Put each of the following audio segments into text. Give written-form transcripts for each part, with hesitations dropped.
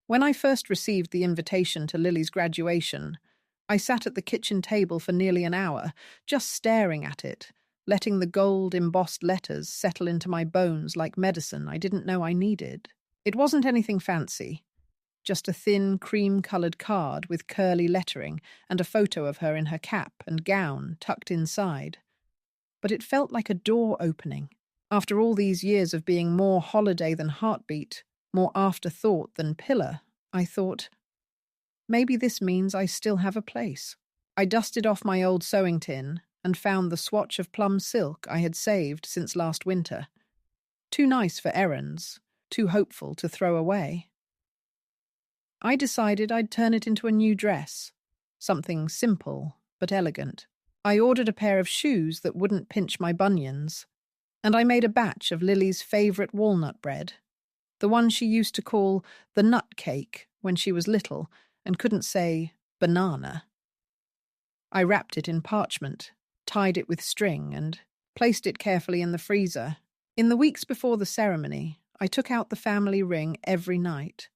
When I first received the invitation to Lily's graduation, I sat at the kitchen table for nearly an hour, just staring at it, letting the gold embossed letters settle into my bones like medicine I didn't know I needed. It wasn't anything fancy, just a thin, cream-coloured card with curly lettering and a photo of her in her cap and gown tucked inside. But it felt like a door opening. After all these years of being more holiday than heartbeat, more afterthought than pillar, I thought, maybe this means I still have a place. I dusted off my old sewing tin and found the swatch of plum silk I had saved since last winter. Too nice for errands, too hopeful to throw away. I decided I'd turn it into a new dress, something simple but elegant. I ordered a pair of shoes that wouldn't pinch my bunions, and I made a batch of Lily's favourite walnut bread, the one she used to call the nut cake when she was little and couldn't say banana. I wrapped it in parchment, tied it with string, and placed it carefully in the freezer. In the weeks before the ceremony, I took out the family ring every night.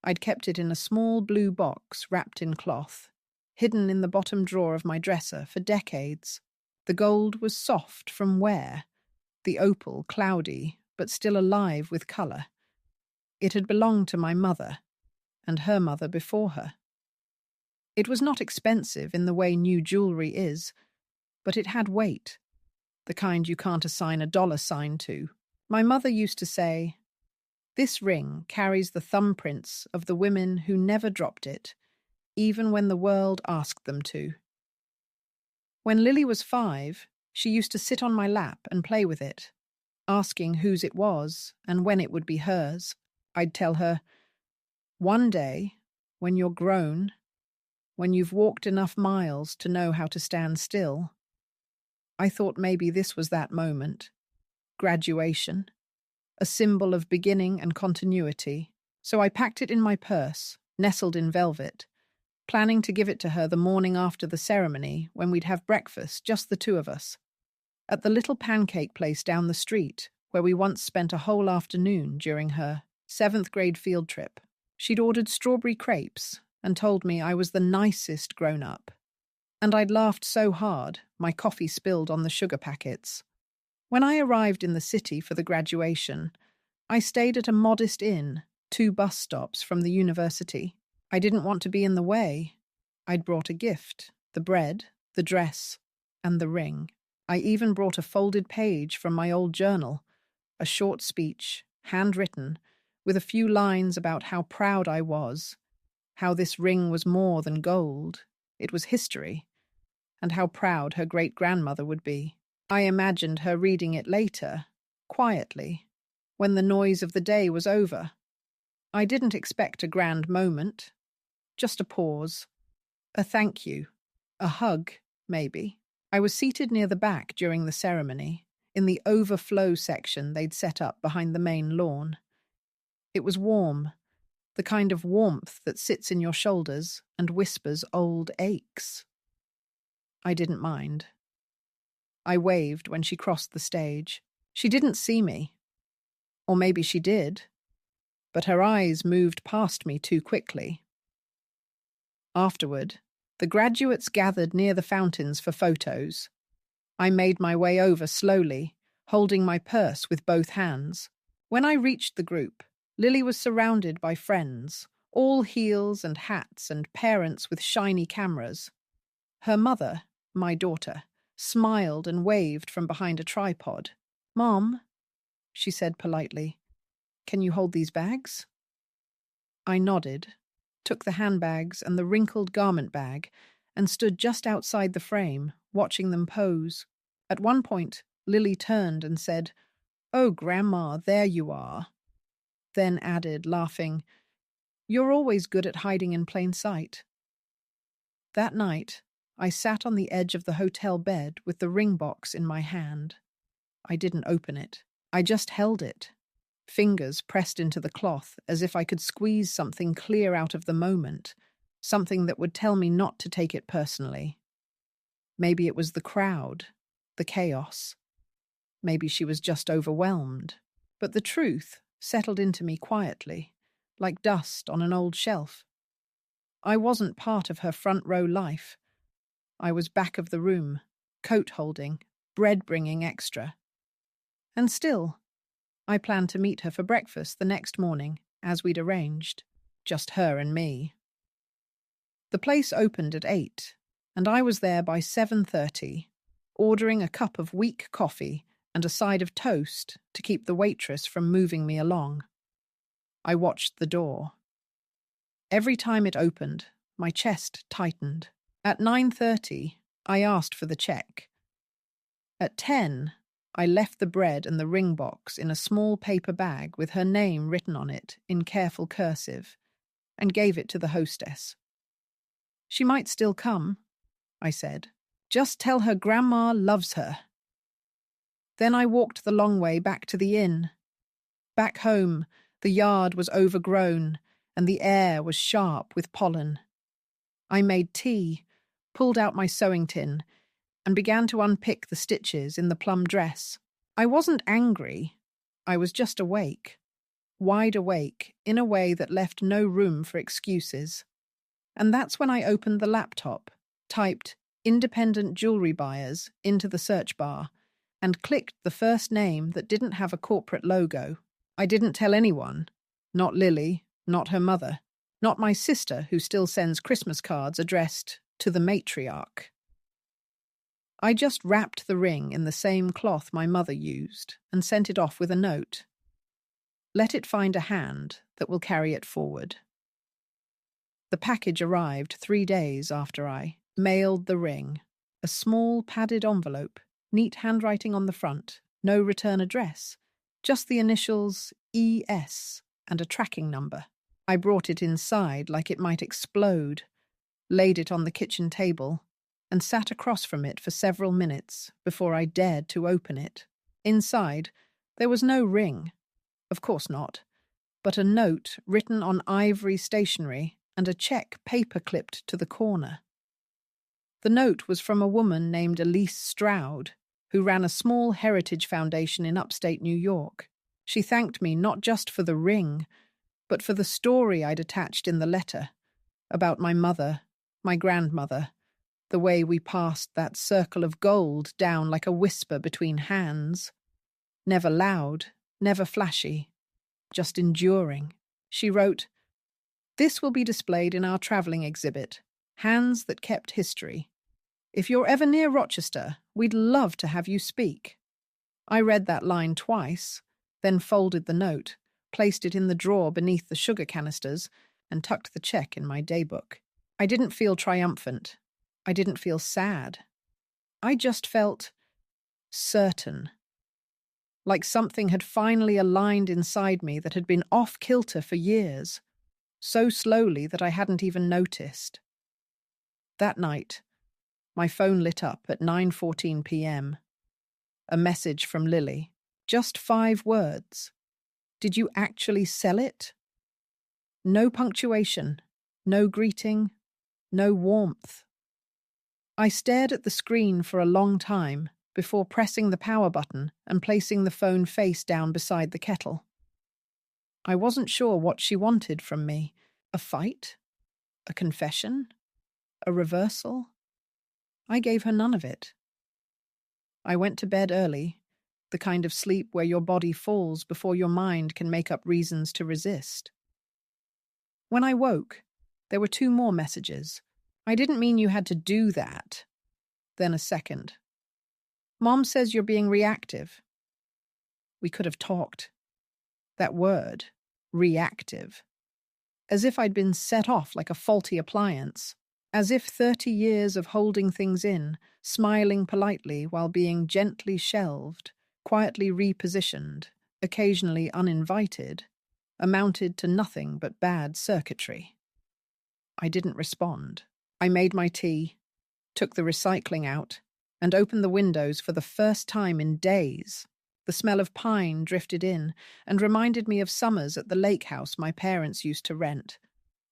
I'd kept it in a small blue box wrapped in cloth, hidden in the bottom drawer of my dresser for decades. The gold was soft from wear, the opal cloudy, but still alive with colour. It had belonged to my mother, and her mother before her. It was not expensive in the way new jewellery is, but it had weight, the kind you can't assign a dollar sign to. My mother used to say, "This ring carries the thumbprints of the women who never dropped it, even when the world asked them to." When Lily was 5, she used to sit on my lap and play with it, asking whose it was and when it would be hers. I'd tell her, "One day, when you're grown, when you've walked enough miles to know how to stand still." I thought maybe this was that moment. Graduation. A symbol of beginning and continuity, so I packed it in my purse, nestled in velvet, planning to give it to her the morning after the ceremony when we'd have breakfast, just the two of us, at the little pancake place down the street where we once spent a whole afternoon during her 7th grade field trip. She'd ordered strawberry crepes and told me I was the nicest grown-up. And I'd laughed so hard, my coffee spilled on the sugar packets. When I arrived in the city for the graduation, I stayed at a modest inn, 2 bus stops from the university. I didn't want to be in the way. I'd brought a gift, the bread, the dress, and the ring. I even brought a folded page from my old journal, a short speech, handwritten, with a few lines about how proud I was, how this ring was more than gold, it was history, and how proud her great-grandmother would be. I imagined her reading it later, quietly, when the noise of the day was over. I didn't expect a grand moment, just a pause, a thank you, a hug, maybe. I was seated near the back during the ceremony, in the overflow section they'd set up behind the main lawn. It was warm, the kind of warmth that sits in your shoulders and whispers old aches. I didn't mind. I waved when she crossed the stage. She didn't see me. Or maybe she did, but her eyes moved past me too quickly. Afterward, the graduates gathered near the fountains for photos. I made my way over slowly, holding my purse with both hands. When I reached the group, Lily was surrounded by friends, all heels and hats and parents with shiny cameras. Her mother, my daughter, smiled and waved from behind a tripod. "Mom," she said politely, "can you hold these bags?" I nodded, took the handbags and the wrinkled garment bag, and stood just outside the frame, watching them pose. At one point, Lily turned and said, "Oh, Grandma, there you are." Then added, laughing, "You're always good at hiding in plain sight." That night, I sat on the edge of the hotel bed with the ring box in my hand. I didn't open it. I just held it, fingers pressed into the cloth as if I could squeeze something clear out of the moment, something that would tell me not to take it personally. Maybe it was the crowd, the chaos. Maybe she was just overwhelmed. But the truth settled into me quietly. like dust on an old shelf. I wasn't part of her front row life. I was back of the room, coat holding, bread bringing extra. And still, I planned to meet her for breakfast the next morning, as we'd arranged, just her and me. The place opened at 8, and I was there by 7:30, ordering a cup of weak coffee and a side of toast to keep the waitress from moving me along. I watched the door. Every time it opened, my chest tightened. At 9:30, I asked for the check. At 10, I left the bread and the ring box in a small paper bag with her name written on it in careful cursive, and gave it to the hostess. "She might still come," I said. "Just tell her Grandma loves her." Then I walked the long way back to the inn. Back home, the yard was overgrown, and the air was sharp with pollen. I made tea, pulled out my sewing tin, and began to unpick the stitches in the plum dress. I wasn't angry. I was just awake. Wide awake, in a way that left no room for excuses. And that's when I opened the laptop, typed "independent jewelry buyers" into the search bar, and clicked the first name that didn't have a corporate logo. I didn't tell anyone. Not Lily, not her mother, not my sister, who still sends Christmas cards addressed to the matriarch. I just wrapped the ring in the same cloth my mother used and sent it off with a note. "Let it find a hand that will carry it forward." The package arrived 3 days after I mailed the ring. A small padded envelope, neat handwriting on the front, no return address, just the initials ES and a tracking number. I brought it inside like it might explode, laid it on the kitchen table, and sat across from it for several minutes before I dared to open it. Inside, there was no ring. Of course not. But a note written on ivory stationery and a check paper-clipped to the corner. The note was from a woman named Elise Stroud, who ran a small heritage foundation in upstate New York. She thanked me not just for the ring, but for the story I'd attached in the letter about my mother, my grandmother, the way we passed that circle of gold down like a whisper between hands. Never loud, never flashy, just enduring. She wrote, "This will be displayed in our traveling exhibit, Hands That Kept History. If you're ever near Rochester, we'd love to have you speak." I read that line twice, then folded the note, placed it in the drawer beneath the sugar canisters, and tucked the check in my daybook. I didn't feel triumphant. I didn't feel sad. I just felt certain. Like something had finally aligned inside me that had been off-kilter for years, so slowly that I hadn't even noticed. That night, my phone lit up at 9:14 p.m. A message from Lily. Just 5 words. "Did you actually sell it?" No punctuation, no greeting, no warmth. I stared at the screen for a long time before pressing the power button and placing the phone face down beside the kettle. I wasn't sure what she wanted from me. A fight? A confession? A reversal? I gave her none of it. I went to bed early, the kind of sleep where your body falls before your mind can make up reasons to resist. When I woke, there were 2 more messages. "I didn't mean you had to do that." Then a second. "Mom says you're being reactive." We could have talked. That word, reactive. As if I'd been set off like a faulty appliance. As if 30 years of holding things in, smiling politely while being gently shelved, quietly repositioned, occasionally uninvited, amounted to nothing but bad circuitry. I didn't respond. I made my tea, took the recycling out, and opened the windows for the first time in days. The smell of pine drifted in and reminded me of summers at the lake house my parents used to rent,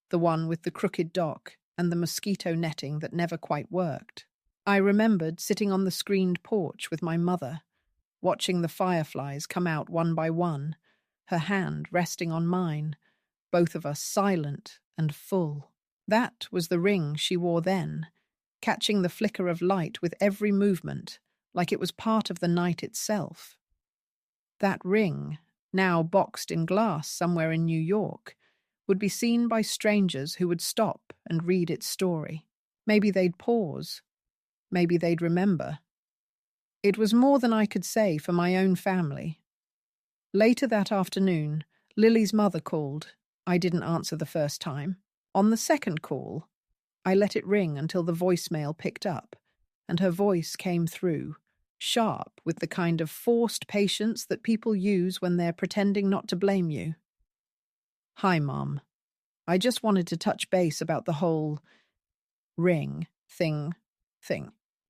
the one with the crooked dock and the mosquito netting that never quite worked. I remembered sitting on the screened porch with my mother, watching the fireflies come out one by one, her hand resting on mine, both of us silent and full. That was the ring she wore then, catching the flicker of light with every movement, like it was part of the night itself. That ring, now boxed in glass somewhere in New York, would be seen by strangers who would stop and read its story. Maybe they'd pause. Maybe they'd remember. It was more than I could say for my own family. Later that afternoon, Lily's mother called. I didn't answer the first time. On the second call, I let it ring until the voicemail picked up, and her voice came through, sharp with the kind of forced patience that people use when they're pretending not to blame you. "Hi, Mom. I just wanted to touch base about the whole ring thing.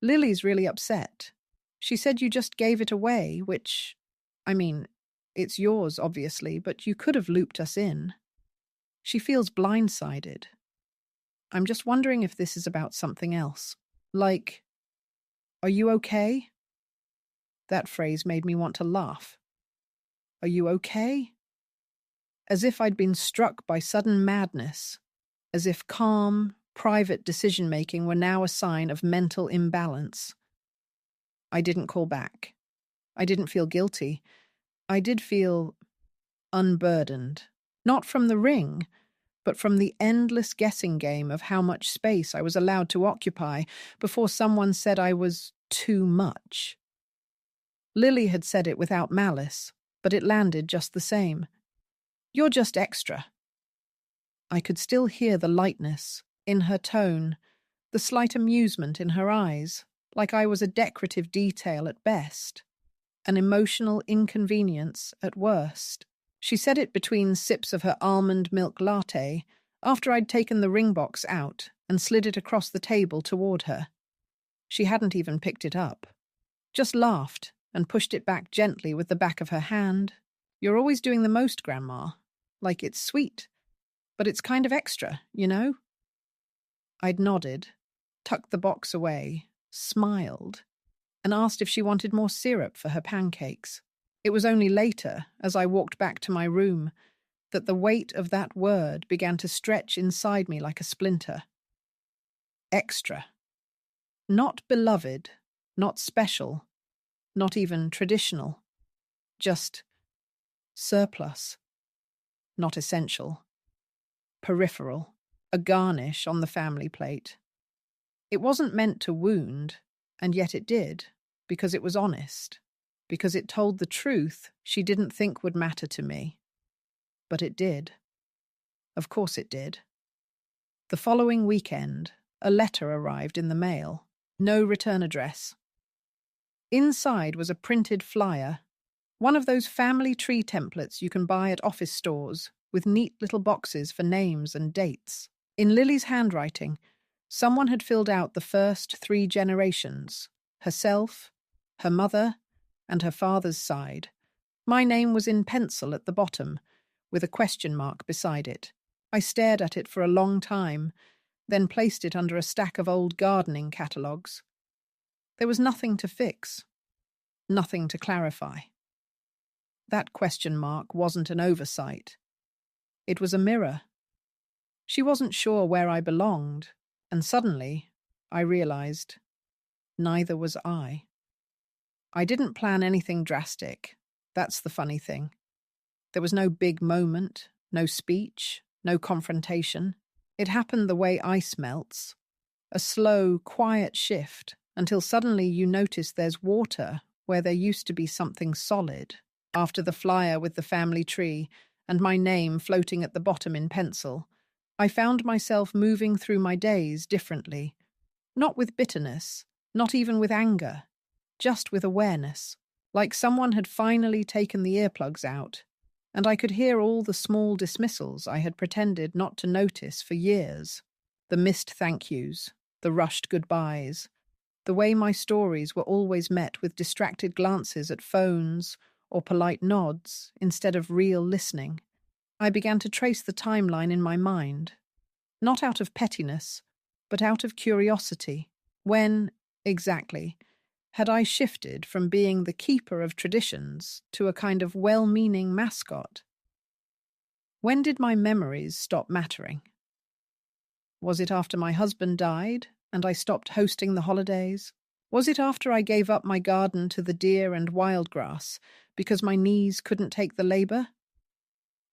Lily's really upset. She said you just gave it away, which, I mean, it's yours, obviously, but you could have looped us in. She feels blindsided. I'm just wondering if this is about something else. Like, are you okay?" That phrase made me want to laugh. Are you okay? As if I'd been struck by sudden madness, as if calm, private decision-making were now a sign of mental imbalance. I didn't call back. I didn't feel guilty. I did feel unburdened. Not from the ring, but from the endless guessing game of how much space I was allowed to occupy before someone said I was too much. Lily had said it without malice, but it landed just the same. "You're just extra." I could still hear the lightness in her tone, the slight amusement in her eyes, like I was a decorative detail at best, an emotional inconvenience at worst. She said it between sips of her almond milk latte, after I'd taken the ring box out and slid it across the table toward her. She hadn't even picked it up, just laughed and pushed it back gently with the back of her hand. "You're always doing the most, Grandma. Like, it's sweet, but it's kind of extra, you know?" I'd nodded, tucked the box away, smiled, and asked if she wanted more syrup for her pancakes. It was only later, as I walked back to my room, that the weight of that word began to stretch inside me like a splinter. Extra. Not beloved, not special, not even traditional. Just surplus. Not essential. Peripheral. A garnish on the family plate. It wasn't meant to wound, and yet it did, because it was honest, because it told the truth she didn't think would matter to me. But it did. Of course it did. The following weekend, a letter arrived in the mail. No return address. Inside was a printed flyer, one of those family tree templates you can buy at office stores, with neat little boxes for names and dates. In Lily's handwriting, someone had filled out the first 3 generations, herself, her mother, and her father's side. My name was in pencil at the bottom, with a question mark beside it. I stared at it for a long time, then placed it under a stack of old gardening catalogues. There was nothing to fix, nothing to clarify. That question mark wasn't an oversight. It was a mirror. She wasn't sure where I belonged, and suddenly I realized neither was I. I didn't plan anything drastic. That's the funny thing. There was no big moment, no speech, no confrontation. It happened the way ice melts. A slow, quiet shift until suddenly you notice there's water where there used to be something solid. After the flyer with the family tree and my name floating at the bottom in pencil, I found myself moving through my days differently. Not with bitterness, not even with anger, just with awareness, like someone had finally taken the earplugs out, and I could hear all the small dismissals I had pretended not to notice for years. The missed thank yous, the rushed goodbyes, the way my stories were always met with distracted glances at phones or polite nods instead of real listening. I began to trace the timeline in my mind, not out of pettiness, but out of curiosity. When, exactly, had I shifted from being the keeper of traditions to a kind of well-meaning mascot? When did my memories stop mattering? Was it after my husband died and I stopped hosting the holidays? Was it after I gave up my garden to the deer and wild grass because my knees couldn't take the labor?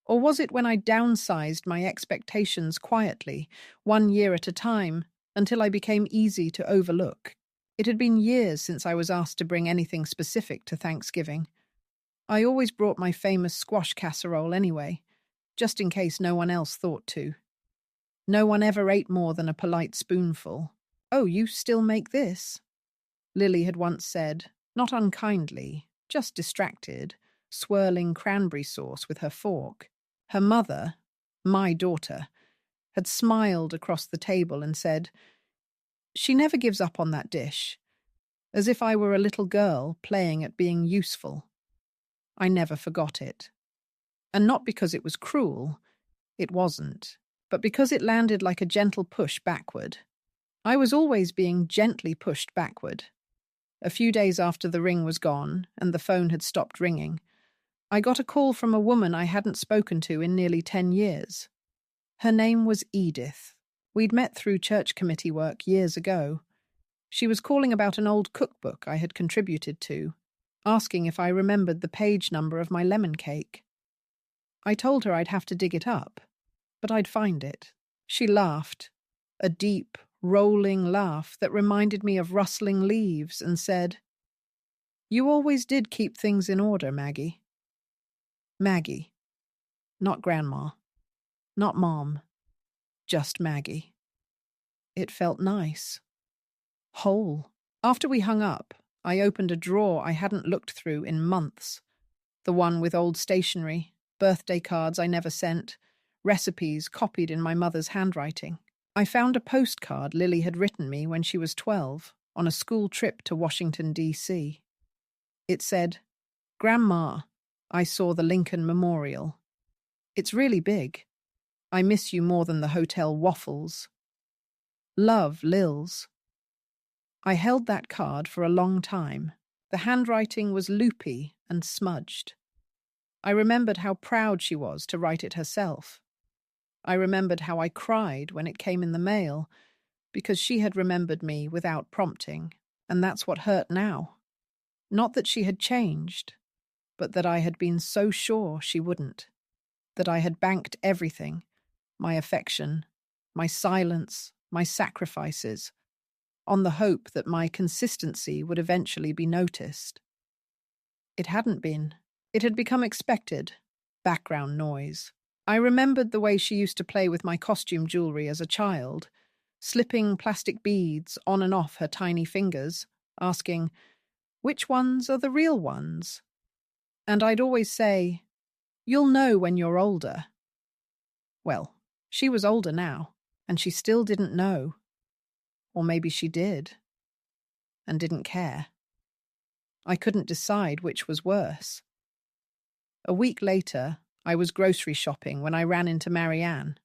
Or was it when I downsized my expectations quietly, 1 year at a time, until I became easy to overlook? It had been years since I was asked to bring anything specific to Thanksgiving. I always brought my famous squash casserole anyway, just in case no one else thought to. No one ever ate more than a polite spoonful. "Oh, you still make this?" Lily had once said, not unkindly, just distracted, swirling cranberry sauce with her fork. Her mother, my daughter, had smiled across the table and said, "She never gives up on that dish," as if I were a little girl playing at being useful. I never forgot it. And not because it was cruel, it wasn't, but because it landed like a gentle push backward. I was always being gently pushed backward. A few days after the ring was gone and the phone had stopped ringing, I got a call from a woman I hadn't spoken to in nearly 10 years. Her name was Edith. We'd met through church committee work years ago. She was calling about an old cookbook I had contributed to, asking if I remembered the page number of my lemon cake. I told her I'd have to dig it up, but I'd find it. She laughed, a deep, rolling laugh that reminded me of rustling leaves, and said, "You always did keep things in order, Maggie." Maggie. Not Grandma. Not Mom. Just Maggie. It felt nice. Whole. After we hung up, I opened a drawer I hadn't looked through in months. The one with old stationery, birthday cards I never sent, recipes copied in my mother's handwriting. I found a postcard Lily had written me when she was 12 on a school trip to Washington, D.C. It said, "Grandma, I saw the Lincoln Memorial. It's really big. I miss you more than the hotel waffles. Love, Lils." I held that card for a long time. The handwriting was loopy and smudged. I remembered how proud she was to write it herself. I remembered how I cried when it came in the mail, because she had remembered me without prompting, and that's what hurt now. Not that she had changed, but that I had been so sure she wouldn't. That I had banked everything, my affection, my silence, my sacrifices, on the hope that my consistency would eventually be noticed. It hadn't been. It had become expected, background noise. I remembered the way she used to play with my costume jewelry as a child, slipping plastic beads on and off her tiny fingers, asking, "Which ones are the real ones?" And I'd always say, "You'll know when you're older." Well, she was older now, and she still didn't know. Or maybe she did, and didn't care. I couldn't decide which was worse. A week later, I was grocery shopping when I ran into Marianne,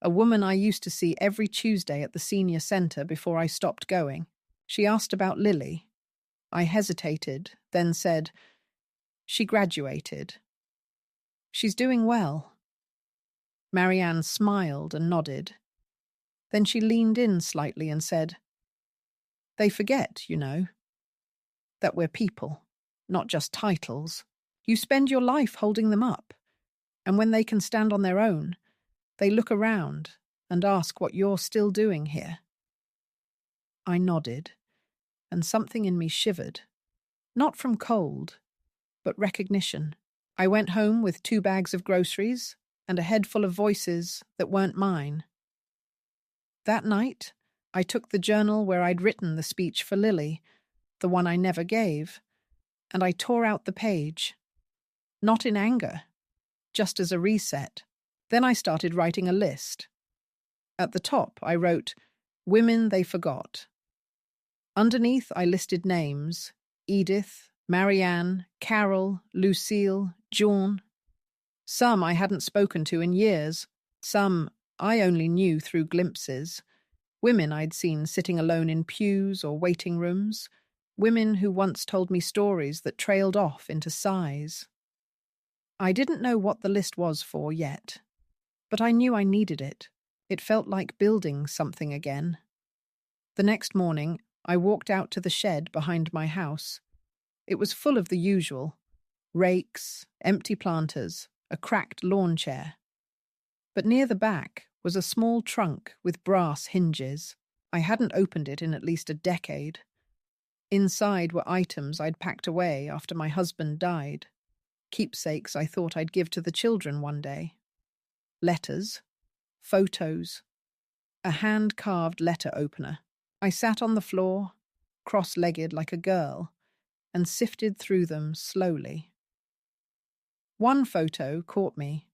a woman I used to see every Tuesday at the senior centre before I stopped going. She asked about Lily. I hesitated, then said, "She graduated. She's doing well." Marianne smiled and nodded. Then she leaned in slightly and said, "They forget, you know, that we're people, not just titles. You spend your life holding them up, and when they can stand on their own, they look around and ask what you're still doing here." I nodded, and something in me shivered, not from cold, but recognition. I went home with 2 bags of groceries and a head full of voices that weren't mine. That night, I took the journal where I'd written the speech for Lily, the one I never gave, and I tore out the page. Not in anger, just as a reset. Then I started writing a list. At the top, I wrote, "Women They Forgot." Underneath, I listed names: Edith, Marianne, Carol, Lucille, Jaune. Some I hadn't spoken to in years, some I only knew through glimpses. Women I'd seen sitting alone in pews or waiting rooms. Women who once told me stories that trailed off into sighs. I didn't know what the list was for yet. but I knew I needed it. It felt like building something again. The next morning, I walked out to the shed behind my house. It was full of the usual: rakes, empty planters, a cracked lawn chair. But near the back was a small trunk with brass hinges. I hadn't opened it in at least a decade. Inside were items I'd packed away after my husband died, keepsakes I thought I'd give to the children one day. Letters, photos, a hand-carved letter opener. I sat on the floor, cross-legged like a girl, and sifted through them slowly. One photo caught me.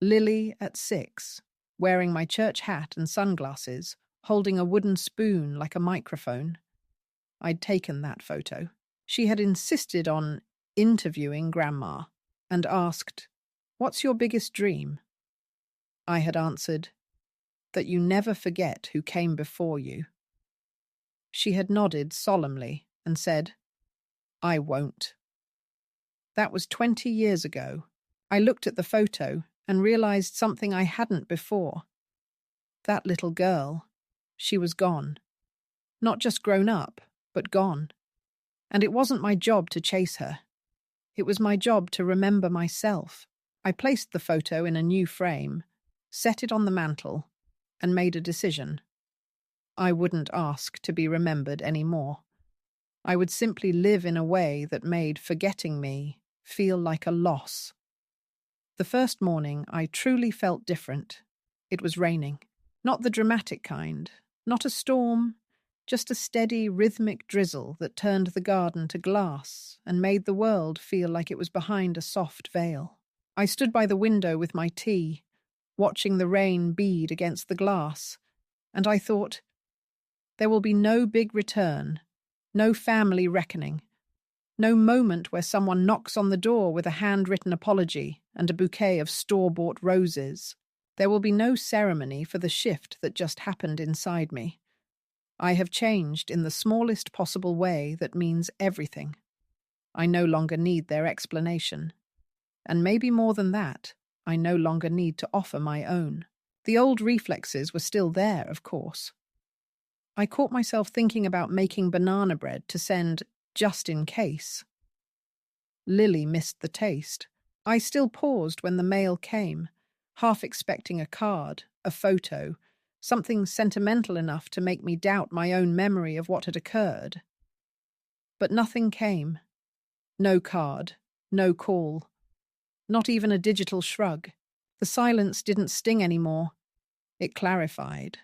Lily at 6, wearing my church hat and sunglasses, holding a wooden spoon like a microphone. I'd taken that photo. She had insisted on interviewing Grandma and asked, "What's your biggest dream?" I had answered, "That you never forget who came before you." She had nodded solemnly and said, "I won't." That was 20 years ago. I looked at the photo and realized something I hadn't before. That little girl, she was gone. Not just grown up, but gone. And it wasn't my job to chase her. It was my job to remember myself. I placed the photo in a new frame, set it on the mantel, and made a decision. I wouldn't ask to be remembered anymore. I would simply live in a way that made forgetting me feel like a loss. The first morning, I truly felt different. It was raining. Not the dramatic kind, not a storm, just a steady, rhythmic drizzle that turned the garden to glass and made the world feel like it was behind a soft veil. I stood by the window with my tea, watching the rain bead against the glass, and I thought, there will be no big return, no family reckoning, no moment where someone knocks on the door with a handwritten apology and a bouquet of store-bought roses. There will be no ceremony for the shift that just happened inside me. I have changed in the smallest possible way that means everything. I no longer need their explanation. And maybe more than that, I no longer need to offer my own. The old reflexes were still there, of course. I caught myself thinking about making banana bread to send just in case. Lily missed the taste. I still paused when the mail came, half expecting a card, a photo, something sentimental enough to make me doubt my own memory of what had occurred. But nothing came. No card, no call, not even a digital shrug. The silence didn't sting anymore. It clarified.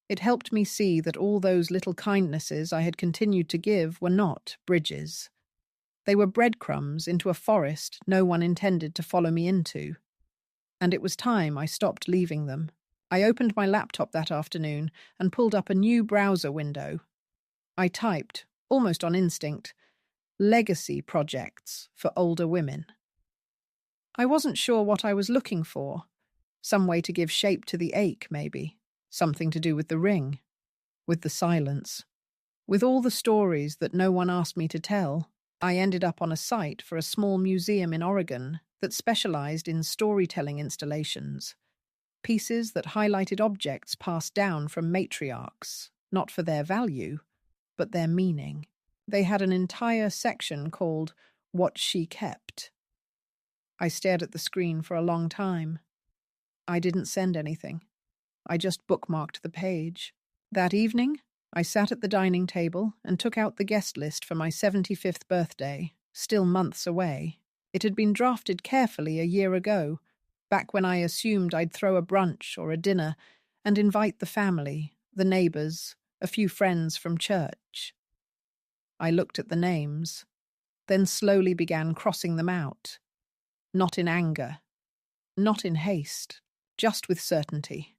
It helped me see that all those little kindnesses I had continued to give were not bridges. They were breadcrumbs into a forest no one intended to follow me into. And it was time I stopped leaving them. I opened my laptop that afternoon and pulled up a new browser window. I typed, almost on instinct, legacy projects for older women. I wasn't sure what I was looking for. Some way to give shape to the ache, maybe. Something to do with the ring, with the silence, with all the stories that no one asked me to tell. I ended up on a site for a small museum in Oregon that specialized in storytelling installations, pieces that highlighted objects passed down from matriarchs, not for their value, but their meaning. They had an entire section called What She Kept. I stared at the screen for a long time. I didn't send anything. I just bookmarked the page. That evening, I sat at the dining table and took out the guest list for my 75th birthday, still months away. It had been drafted carefully a year ago, back when I assumed I'd throw a brunch or a dinner and invite the family, the neighbours, a few friends from church. I looked at the names, then slowly began crossing them out. Not in anger, not in haste, just with certainty.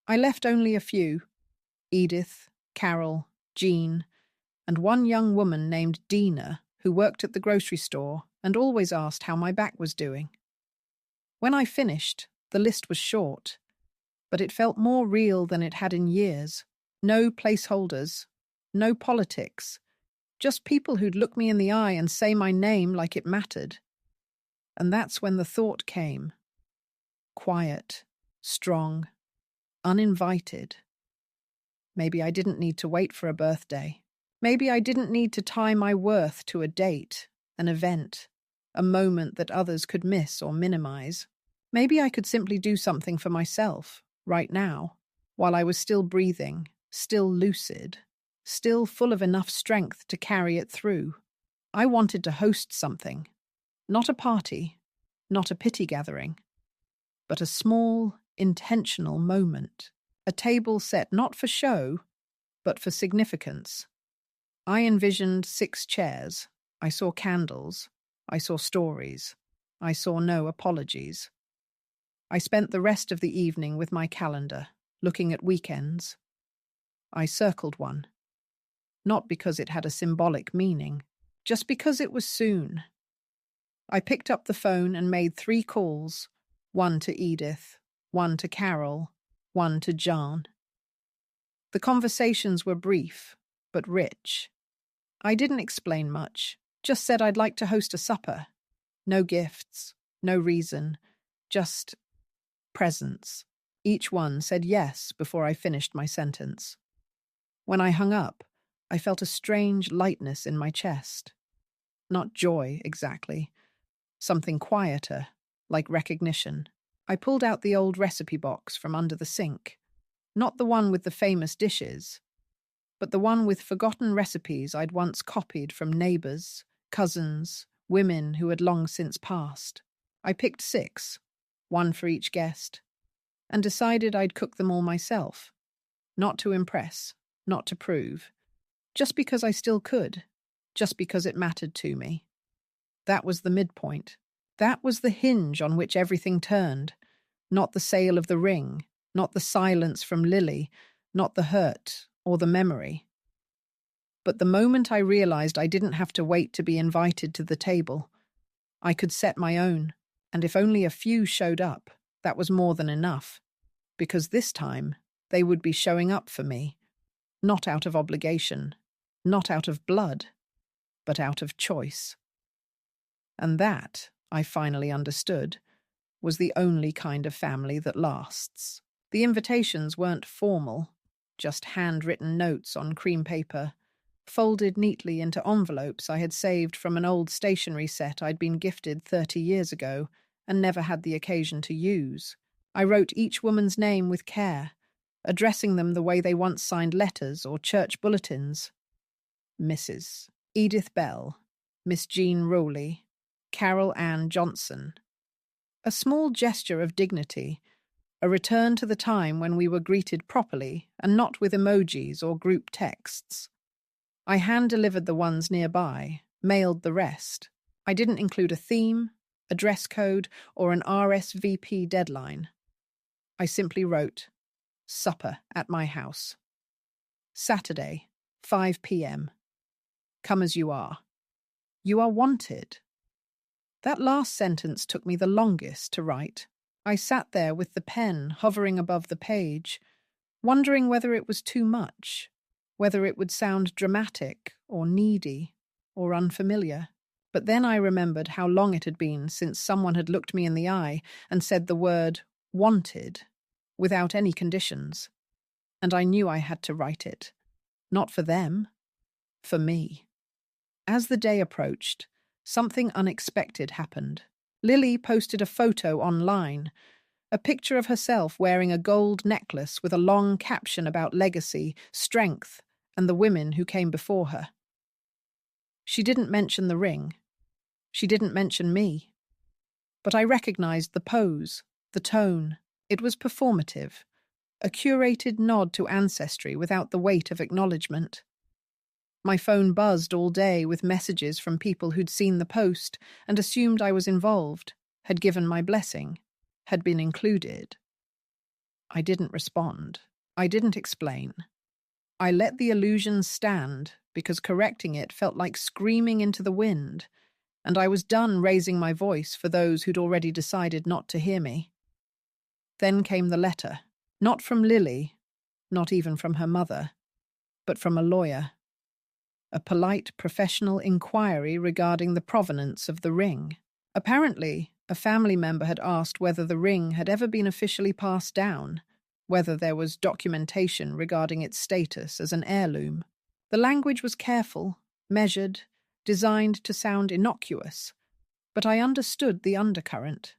I left only a few: Edith, Carol, Jean, and one young woman named Dina who worked at the grocery store and always asked how my back was doing. When I finished, the list was short, but it felt more real than it had in years. No placeholders, no politics, just people who'd look me in the eye and say my name like it mattered. And that's when the thought came. quiet, strong, uninvited. Maybe I didn't need to wait for a birthday. Maybe I didn't need to tie my worth to a date, an event, a moment that others could miss or minimize. Maybe I could simply do something for myself, right now, while I was still breathing, still lucid, still full of enough strength to carry it through. I wanted to host something, not a party, not a pity gathering, but a small, intentional moment. A table set not for show, but for significance. I envisioned 6 chairs. I saw candles. I saw stories. I saw no apologies. I spent the rest of the evening with my calendar, looking at weekends. I circled one. Not because it had a symbolic meaning, just because it was soon. I picked up the phone and made 3 calls, one to Edith, one to Carol, one to John. The conversations were brief, but rich. I didn't explain much, just said I'd like to host a supper. No gifts, no reason, just presence. Each one said yes before I finished my sentence. When I hung up, I felt a strange lightness in my chest. Not joy, exactly. Something quieter, like recognition. I pulled out the old recipe box from under the sink. Not the one with the famous dishes, but the one with forgotten recipes I'd once copied from neighbours, cousins, women who had long since passed. I picked 6, one for each guest, and decided I'd cook them all myself. Not to impress, not to prove. Just because I still could. Just because it mattered to me. That was the midpoint. That was the hinge on which everything turned. Not the sale of the ring, not the silence from Lily, not the hurt or the memory. But the moment I realized I didn't have to wait to be invited to the table, I could set my own, and if only a few showed up, that was more than enough, because this time they would be showing up for me, not out of obligation, not out of blood, but out of choice. And that, I finally understood, was the only kind of family that lasts. The invitations weren't formal, just handwritten notes on cream paper, folded neatly into envelopes I had saved from an old stationery set I'd been gifted 30 years ago and never had the occasion to use. I wrote each woman's name with care, addressing them the way they once signed letters or church bulletins. Mrs. Edith Bell, Miss Jean Rowley, Carol Ann Johnson. A small gesture of dignity, a return to the time when we were greeted properly and not with emojis or group texts. I hand-delivered the ones nearby, mailed the rest. I didn't include a theme, a dress code, or an RSVP deadline. I simply wrote, "Supper at my house. Saturday, 5 p.m. Come as you are. You are wanted." That last sentence took me the longest to write. I sat there with the pen hovering above the page, wondering whether it was too much, whether it would sound dramatic or needy or unfamiliar. But then I remembered how long it had been since someone had looked me in the eye and said the word wanted without any conditions. And I knew I had to write it. Not for them, for me. As the day approached, something unexpected happened. Lily posted a photo online, a picture of herself wearing a gold necklace with a long caption about legacy, strength, and the women who came before her. She didn't mention the ring. She didn't mention me. But I recognized the pose, the tone. It was performative, a curated nod to ancestry without the weight of acknowledgement. My phone buzzed all day with messages from people who'd seen the post and assumed I was involved, had given my blessing, had been included. I didn't respond. I didn't explain. I let the illusion stand because correcting it felt like screaming into the wind, and I was done raising my voice for those who'd already decided not to hear me. Then came the letter, not from Lily, not even from her mother, but from a lawyer. A polite professional inquiry regarding the provenance of the ring. Apparently, A family member had asked whether the ring had ever been officially passed down, whether there was documentation regarding its status as an heirloom. The language was careful, measured, designed to sound innocuous, but I understood the undercurrent.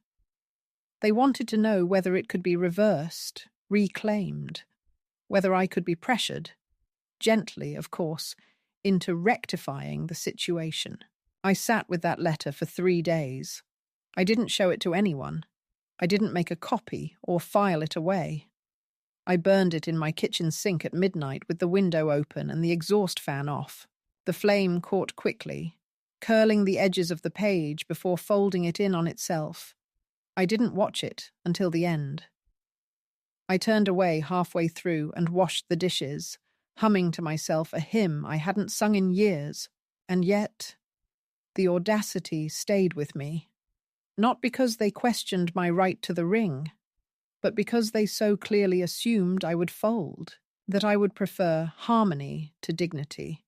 They wanted to know whether it could be reversed, reclaimed, whether I could be pressured, gently, of course, into rectifying the situation. I sat with that letter for 3 days. I didn't show it to anyone. I didn't make a copy or file it away. I burned it in my kitchen sink at midnight with the window open and the exhaust fan off. The flame caught quickly, curling the edges of the page before folding it in on itself. I didn't watch it until the end. I turned away halfway through and washed the dishes, humming to myself a hymn I hadn't sung in years, and yet the audacity stayed with me. Not because they questioned my right to the ring, but because they so clearly assumed I would fold, that I would prefer harmony to dignity,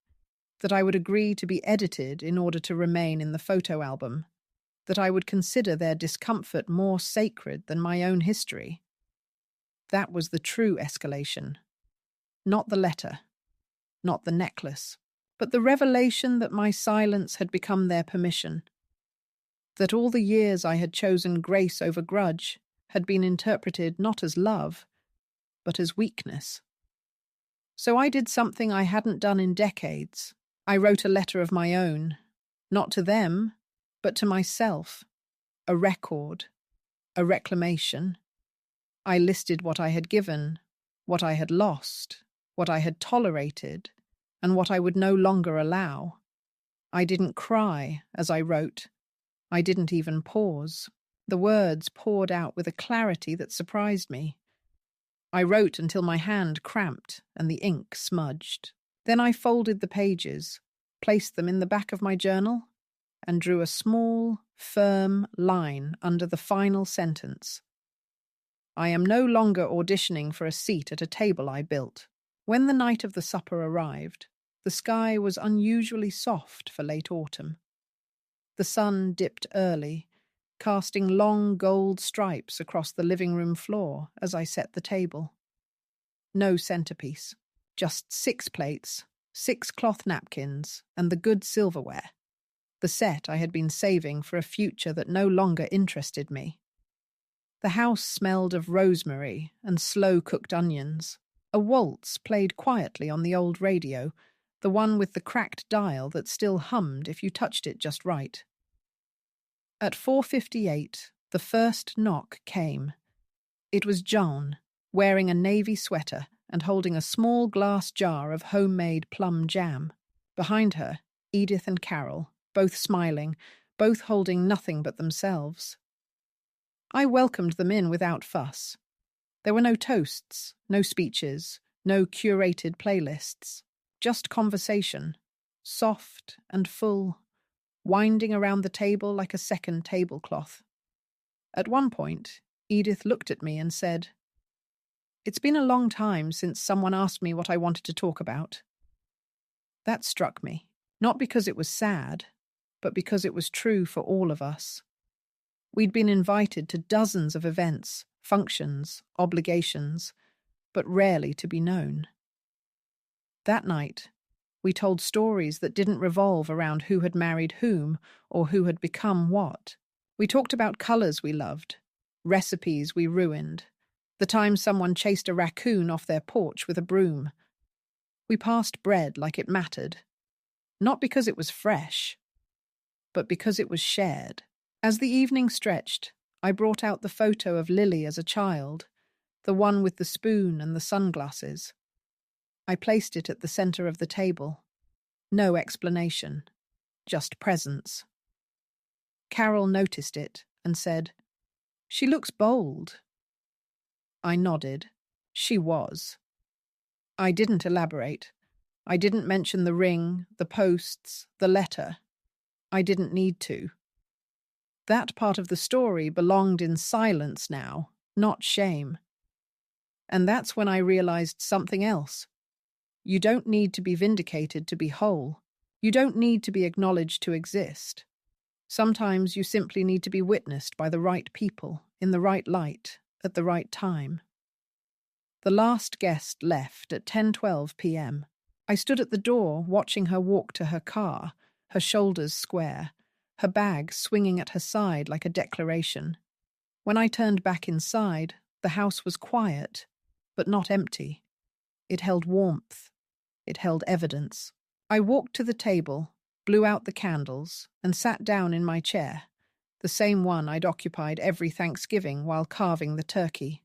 that I would agree to be edited in order to remain in the photo album, that I would consider their discomfort more sacred than my own history. That was the true escalation. Not the letter, not the necklace, but the revelation that my silence had become their permission, that all the years I had chosen grace over grudge had been interpreted not as love, but as weakness. So I did something I hadn't done in decades. I wrote a letter of my own, not to them, but to myself, a record, a reclamation. I listed what I had given, what I had lost, what I had tolerated, and what I would no longer allow. I didn't cry as I wrote. I didn't even pause. The words poured out with a clarity that surprised me. I wrote until my hand cramped and the ink smudged. Then I folded the pages, placed them in the back of my journal, and drew a small, firm line under the final sentence. I am no longer auditioning for a seat at a table I built. When the night of the supper arrived, the sky was unusually soft for late autumn. The sun dipped early, casting long gold stripes across the living room floor as I set the table. No centerpiece, just 6 plates, 6 cloth napkins, and the good silverware. The set I had been saving for a future that no longer interested me. The house smelled of rosemary and slow-cooked onions. A waltz played quietly on the old radio, the one with the cracked dial that still hummed if you touched it just right. At 4:58, the first knock came. It was Joan, wearing a navy sweater and holding a small glass jar of homemade plum jam. Behind her, Edith and Carol, both smiling, both holding nothing but themselves. I welcomed them in without fuss. There were no toasts, no speeches, no curated playlists, just conversation, soft and full, winding around the table like a second tablecloth. At one point, Edith looked at me and said, "It's been a long time since someone asked me what I wanted to talk about." That struck me, not because it was sad, but because it was true for all of us. We'd been invited to dozens of events, functions, obligations, but rarely to be known. That night, we told stories that didn't revolve around who had married whom or who had become what. We talked about colours we loved, recipes we ruined, the time someone chased a raccoon off their porch with a broom. We passed bread like it mattered, not because it was fresh, but because it was shared. As the evening stretched, I brought out the photo of Lily as a child, the one with the spoon and the sunglasses. I placed it at the centre of the table. No explanation, just presence. Carol noticed it and said, "She looks bold." I nodded. She was. I didn't elaborate. I didn't mention the ring, the posts, the letter. I didn't need to. That part of the story belonged in silence now, not shame. And that's when I realized something else. You don't need to be vindicated to be whole. You don't need to be acknowledged to exist. Sometimes you simply need to be witnessed by the right people, in the right light, at the right time. The last guest left at 10:12 p.m. I stood at the door, watching her walk to her car, her shoulders square, her bag swinging at her side like a declaration. When I turned back inside, the house was quiet, but not empty. It held warmth. It held evidence. I walked to the table, blew out the candles, and sat down in my chair, the same one I'd occupied every Thanksgiving while carving the turkey,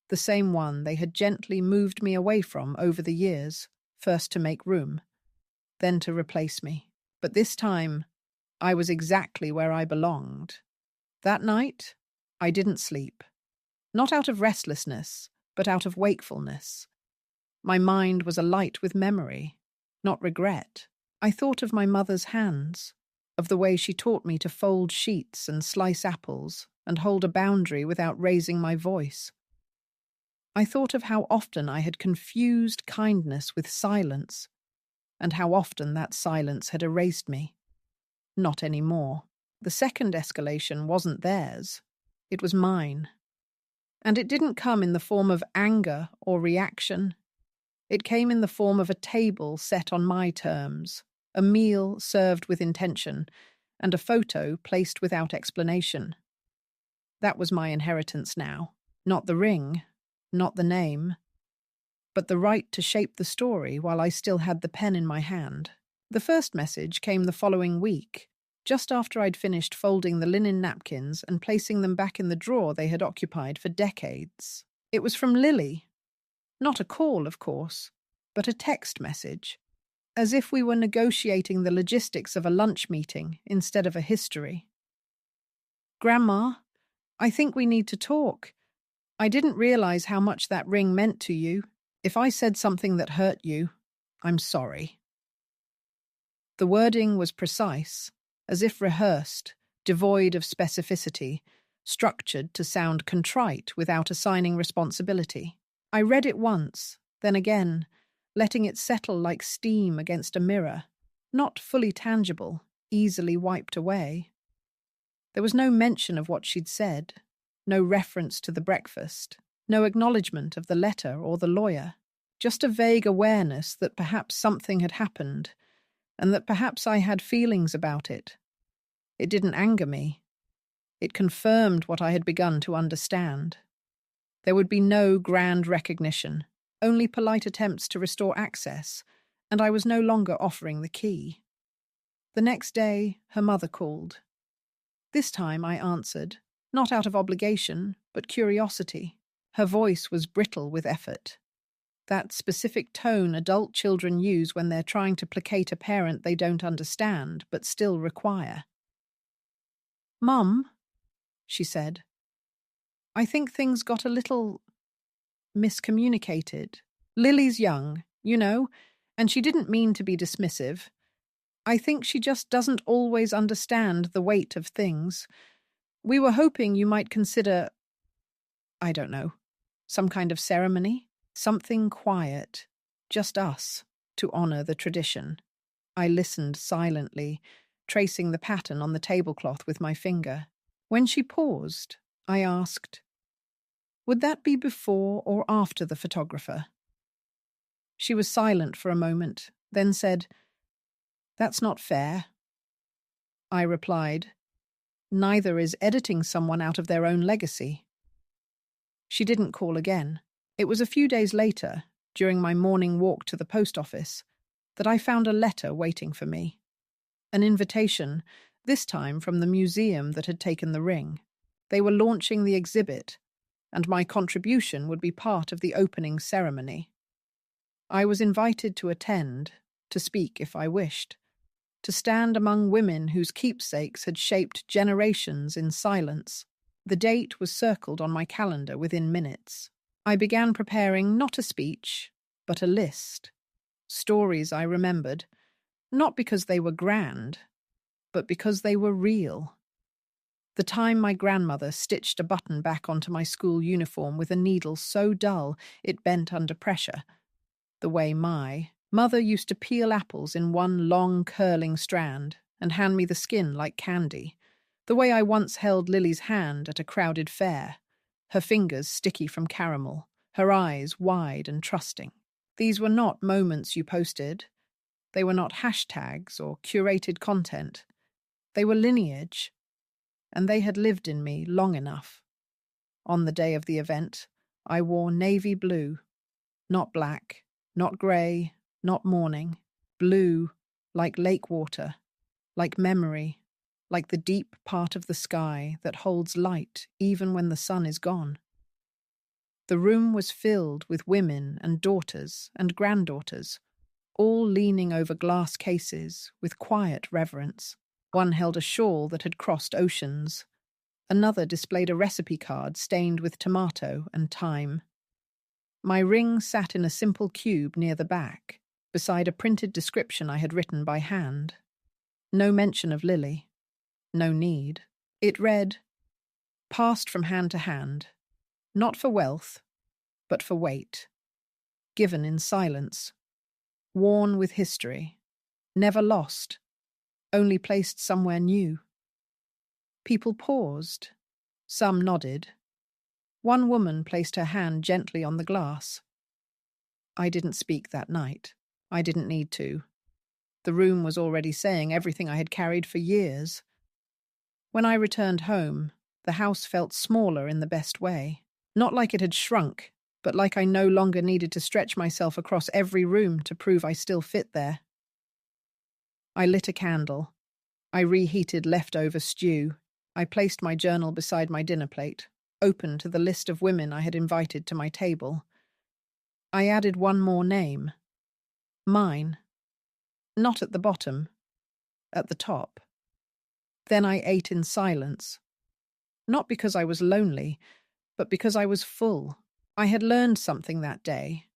the same one they had gently moved me away from over the years, first to make room, then to replace me. But this time, I was exactly where I belonged. That night, I didn't sleep. Not out of restlessness, but out of wakefulness. My mind was alight with memory, not regret. I thought of my mother's hands, of the way she taught me to fold sheets and slice apples and hold a boundary without raising my voice. I thought of how often I had confused kindness with silence, and how often that silence had erased me. Not anymore. The second escalation wasn't theirs. It was mine. And it didn't come in the form of anger or reaction. It came in the form of a table set on my terms, a meal served with intention, and a photo placed without explanation. That was my inheritance now. Not the ring, not the name, but the right to shape the story while I still had the pen in my hand. The first message came the following week, just after I'd finished folding the linen napkins and placing them back in the drawer they had occupied for decades. It was from Lily. Not a call, of course, but a text message, as if we were negotiating the logistics of a lunch meeting instead of a history. Grandma, I think we need to talk. I didn't realize how much that ring meant to you. If I said something that hurt you, I'm sorry. The wording was precise, as if rehearsed, devoid of specificity, structured to sound contrite without assigning responsibility. I read it once, then again, letting it settle like steam against a mirror, not fully tangible, easily wiped away. There was no mention of what she'd said, no reference to the breakfast, no acknowledgement of the letter or the lawyer, just a vague awareness that perhaps something had happened, and that perhaps I had feelings about it. It didn't anger me. It confirmed what I had begun to understand. There would be no grand recognition, only polite attempts to restore access, and I was no longer offering the key. The next day, her mother called. This time I answered, not out of obligation, but curiosity. Her voice was brittle with effort. That specific tone adult children use when they're trying to placate a parent they don't understand, but still require. "Mum," she said, "I think things got a little miscommunicated. Lily's young, and she didn't mean to be dismissive. I think she just doesn't always understand the weight of things. We were hoping you might consider, I don't know, some kind of ceremony, something quiet, just us, to honor the tradition." I listened silently, tracing the pattern on the tablecloth with my finger. When she paused, I asked, "Would that be before or after the photographer?" She was silent for a moment, then said, "That's not fair." I replied, "Neither is editing someone out of their own legacy." She didn't call again. It was a few days later, during my morning walk to the post office, that I found a letter waiting for me. An invitation, this time from the museum that had taken the ring. They were launching the exhibit, and my contribution would be part of the opening ceremony. I was invited to attend, to speak if I wished, to stand among women whose keepsakes had shaped generations in silence. The date was circled on my calendar within minutes. I began preparing not a speech, but a list. Stories I remembered, not because they were grand, but because they were real. The time my grandmother stitched a button back onto my school uniform with a needle so dull it bent under pressure. The way my mother used to peel apples in one long curling strand and hand me the skin like candy. The way I once held Lily's hand at a crowded fair, her fingers sticky from caramel, her eyes wide and trusting. These were not moments you posted. They were not hashtags or curated content. They were lineage, and they had lived in me long enough. On the day of the event, I wore navy blue, not black, not grey, not mourning, blue, like lake water, like memory, like the deep part of the sky that holds light even when the sun is gone. The room was filled with women and daughters and granddaughters, all leaning over glass cases with quiet reverence. One held a shawl that had crossed oceans. Another displayed a recipe card stained with tomato and thyme. My ring sat in a simple cube near the back, beside a printed description I had written by hand. No mention of Lily. No need. It read, "Passed from hand to hand, not for wealth, but for weight. Given in silence. Worn with history. Never lost. Only placed somewhere new." People paused. Some nodded. One woman placed her hand gently on the glass. I didn't speak that night. I didn't need to. The room was already saying everything I had carried for years. When I returned home, the house felt smaller in the best way. Not like it had shrunk, but like I no longer needed to stretch myself across every room to prove I still fit there. I lit a candle. I reheated leftover stew. I placed my journal beside my dinner plate, open to the list of women I had invited to my table. I added one more name. Mine. Not at the bottom. At the top. Then I ate in silence. Not because I was lonely, but because I was full. I had learned something that day.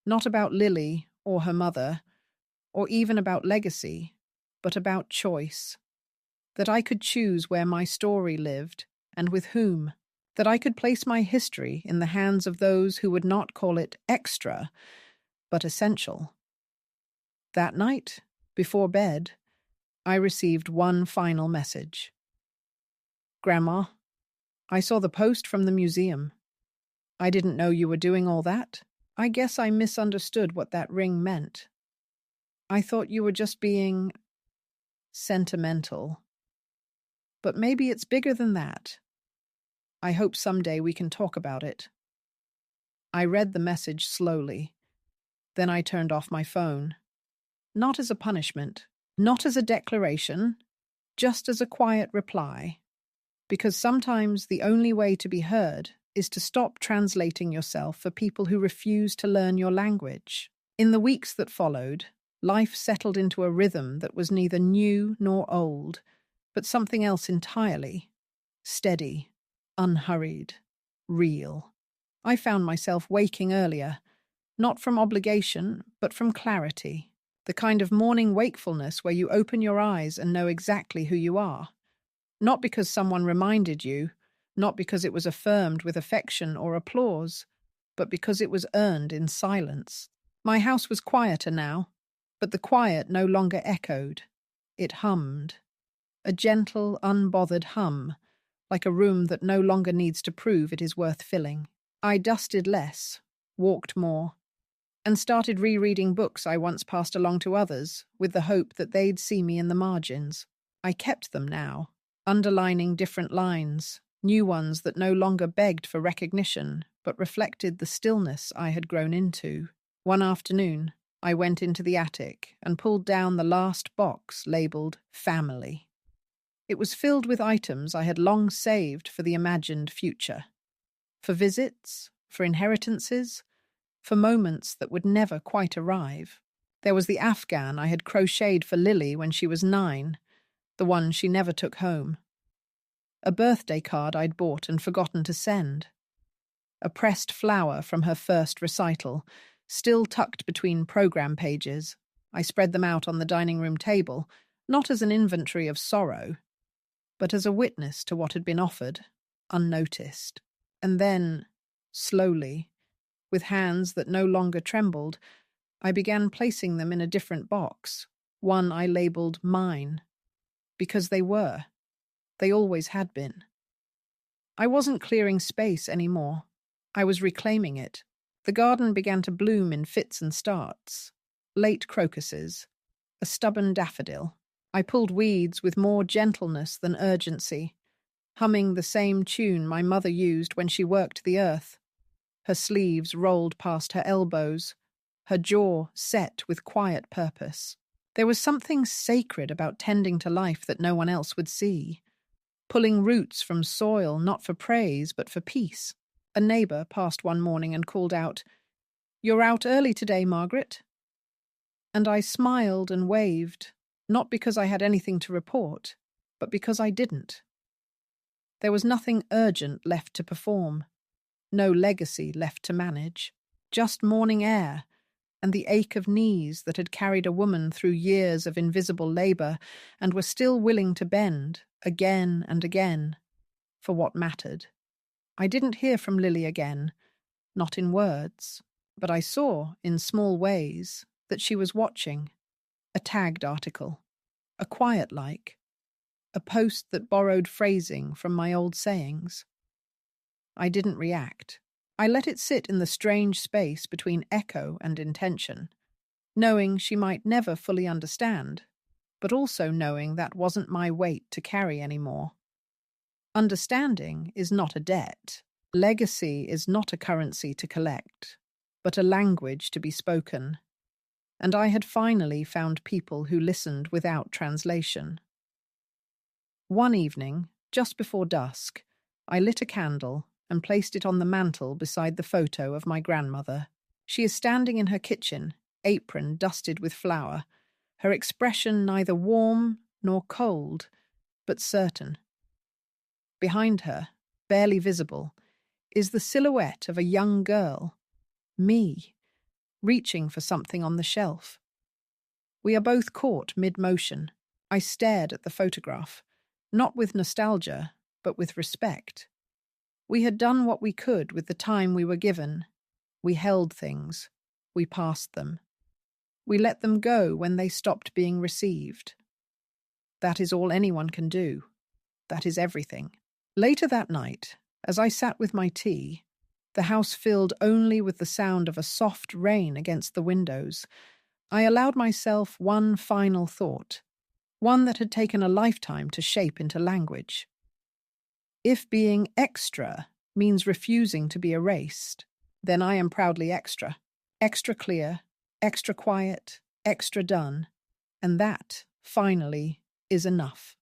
Not about Lily or her mother, or even about legacy, but about choice. That I could choose where my story lived and with whom. That I could place my history in the hands of those who would not call it extra, but essential. That night, before bed, I received one final message. "Grandma, I saw the post from the museum. I didn't know you were doing all that. I guess I misunderstood what that ring meant. I thought you were just being sentimental. But maybe it's bigger than that. I hope someday we can talk about it." I read the message slowly. Then I turned off my phone. Not as a punishment, not as a declaration, just as a quiet reply. Because sometimes the only way to be heard is to stop translating yourself for people who refuse to learn your language. In the weeks that followed, life settled into a rhythm that was neither new nor old, but something else entirely. Steady, unhurried, real. I found myself waking earlier, not from obligation, but from clarity. The kind of morning wakefulness where you open your eyes and know exactly who you are. Not because someone reminded you, not because it was affirmed with affection or applause, but because it was earned in silence. My house was quieter now, but the quiet no longer echoed. It hummed. A gentle, unbothered hum, like a room that no longer needs to prove it is worth filling. I dusted less, walked more, and started rereading books I once passed along to others, with the hope that they'd see me in the margins. I kept them now, underlining different lines, new ones that no longer begged for recognition, but reflected the stillness I had grown into. One afternoon, I went into the attic and pulled down the last box labelled Family. It was filled with items I had long saved for the imagined future. For visits, for inheritances, for moments that would never quite arrive. There was the Afghan I had crocheted for Lily when she was 9, the one she never took home. A birthday card I'd bought and forgotten to send. A pressed flower from her first recital, still tucked between program pages. I spread them out on the dining room table, not as an inventory of sorrow, but as a witness to what had been offered, unnoticed. And then, slowly, with hands that no longer trembled, I began placing them in a different box, one I labelled mine, because they were. They always had been. I wasn't clearing space anymore. I was reclaiming it. The garden began to bloom in fits and starts. Late crocuses, a stubborn daffodil. I pulled weeds with more gentleness than urgency, humming the same tune my mother used when she worked the earth. Her sleeves rolled past her elbows, her jaw set with quiet purpose. There was something sacred about tending to life that no one else would see. Pulling roots from soil not for praise but for peace. A neighbour passed one morning and called out, "You're out early today, Margaret." And I smiled and waved, not because I had anything to report, but because I didn't. There was nothing urgent left to perform, no legacy left to manage, just morning air and the ache of knees that had carried a woman through years of invisible labour and were still willing to bend, again and again, for what mattered. I didn't hear from Lily again, not in words, but I saw, in small ways, that she was watching. A tagged article, a quiet like, a post that borrowed phrasing from my old sayings. I didn't react. I let it sit in the strange space between echo and intention, knowing she might never fully understand, but also knowing that wasn't my weight to carry anymore. Understanding is not a debt. Legacy is not a currency to collect, but a language to be spoken. And I had finally found people who listened without translation. One evening, just before dusk, I lit a candle and placed it on the mantel beside the photo of my grandmother. She is standing in her kitchen, apron dusted with flour, her expression neither warm nor cold, but certain. Behind her, barely visible, is the silhouette of a young girl, me, reaching for something on the shelf. We are both caught mid-motion. I stared at the photograph, not with nostalgia, but with respect. We had done what we could with the time we were given. We held things. We passed them. We let them go when they stopped being received. That is all anyone can do. That is everything. Later that night, as I sat with my tea, the house filled only with the sound of a soft rain against the windows, I allowed myself one final thought, one that had taken a lifetime to shape into language. If being extra means refusing to be erased, then I am proudly extra. Extra clear, extra quiet, extra done, and that, finally, is enough.